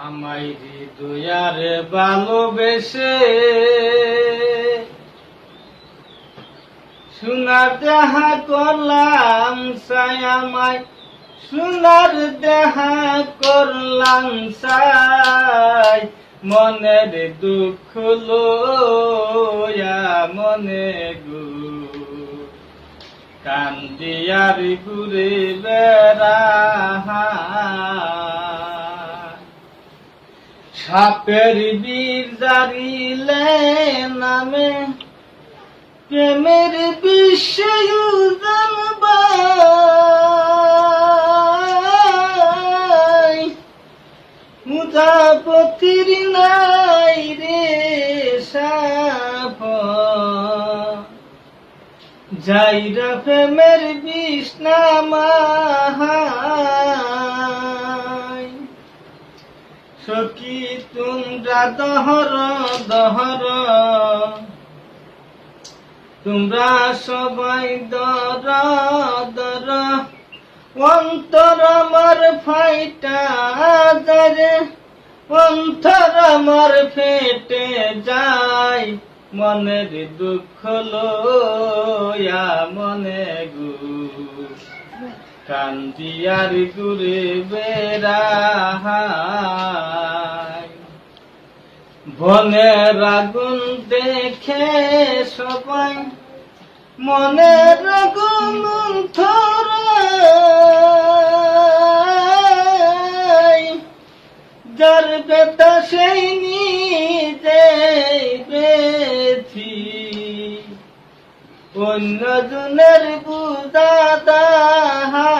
আমায় হৃদয়ারে ভালোবেসে সোনার দেহা করলাম চাই, আমায় সোনার দেহা করলাম চাই, মনের দুঃখ লইয়া মনে গো কান্দিয়ার ঘুরে বেড়া। সাপের বীর জারিলে নামে প্রেমের বিষয় জানবাই, মুজাপতির নাই রে সাপ যাইরা প্রেমের বিষ নামাই। সখী তোমরা দহর দহর, তোমরা সবাই দর দর, অন্তর আমার ফাইটা যায়, অন্তর আমার ফেটে যায়, মনের দুঃখ লইয়া মনে গো কান্দিয়ার ঘুরে বেড়াই। বনের আগুন দেখে সবাই মনের আগুন ধরাই, যার বেতা সেই নিজে বেথি, অন্য জনের বুঝা দাহা